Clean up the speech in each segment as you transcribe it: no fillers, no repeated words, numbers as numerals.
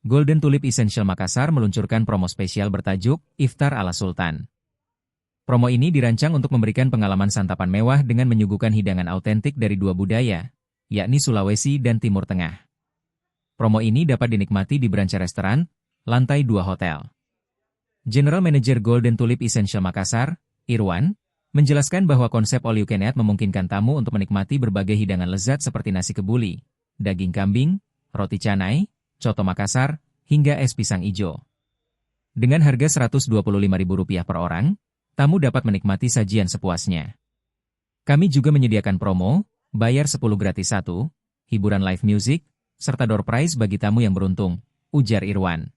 Golden Tulip Essential Makassar meluncurkan promo spesial bertajuk Iftar ala Sultan. Promo ini dirancang untuk memberikan pengalaman santapan mewah dengan menyuguhkan hidangan autentik dari dua budaya, yakni Sulawesi dan Timur Tengah. Promo ini dapat dinikmati di Branca Restoran, lantai 2 hotel. General Manager Golden Tulip Essential Makassar, Irwan, menjelaskan bahwa konsep all you can eat memungkinkan tamu untuk menikmati berbagai hidangan lezat seperti nasi kebuli, daging kambing, roti canai, coto Makassar, hingga es pisang ijo. Dengan harga Rp125.000 per orang, tamu dapat menikmati sajian sepuasnya. Kami juga menyediakan promo, bayar 10 gratis 1, hiburan live music, serta door prize bagi tamu yang beruntung, ujar Irwan.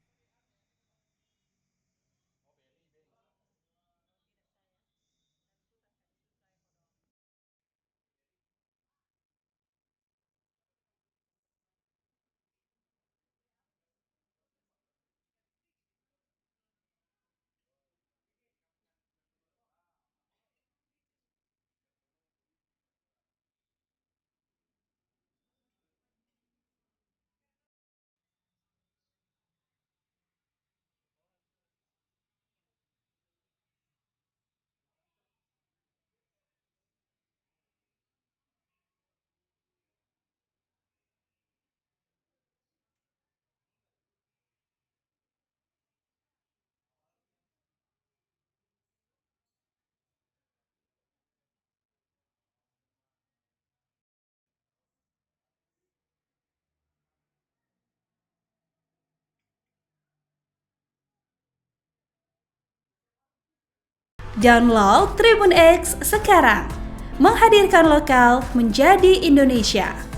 Download Tribun X sekarang, menghadirkan lokal menjadi Indonesia.